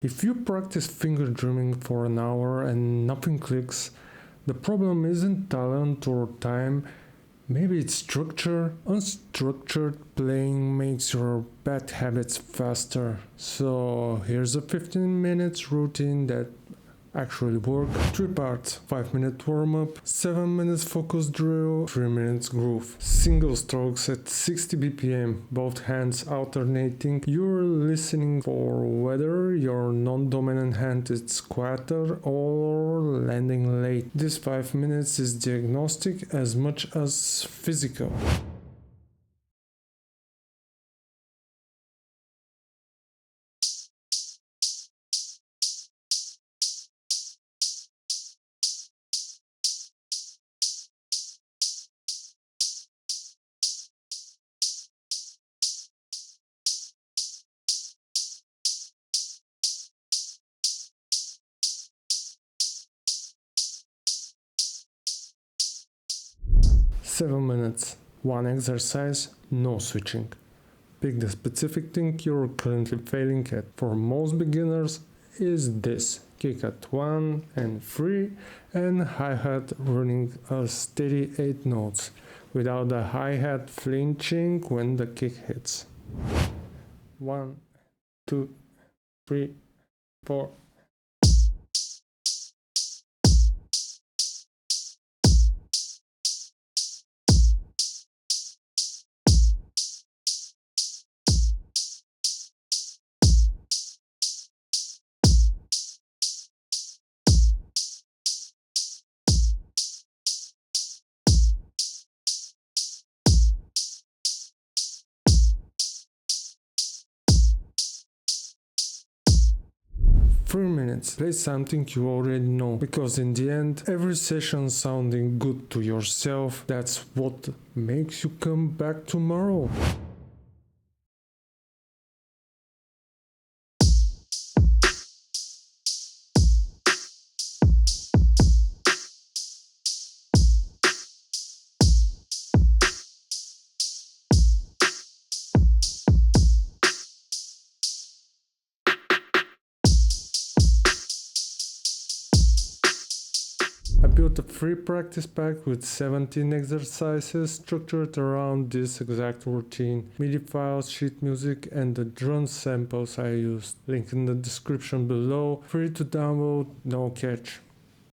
If you practice finger drumming for an hour and nothing clicks, the problem isn't talent or time, maybe it's structure. Unstructured playing makes your bad habits faster. So here's a 15 minutes routine that actually work. 3 parts: 5-minute warm-up, 7 minutes focus drill, 3 minutes groove. Single strokes at 60 BPM, both hands alternating. You're listening for whether your non-dominant hand is quieter or landing late. This 5 minutes is diagnostic as much as physical. Seven minutes. One exercise, no switching. Pick the specific thing you're currently failing at. For most beginners is this: kick at 1 and 3 and hi-hat running a steady 8 notes without the hi-hat flinching when the kick hits. 1, 2, 3, 4. Three minutes. Play something you already know, because in the end, every session sounding good to yourself, that's what makes you come back tomorrow. I built a free practice pack with 17 exercises structured around this exact routine. MIDI files, sheet music, and the drum samples I used. Link in the description below. Free to download, no catch.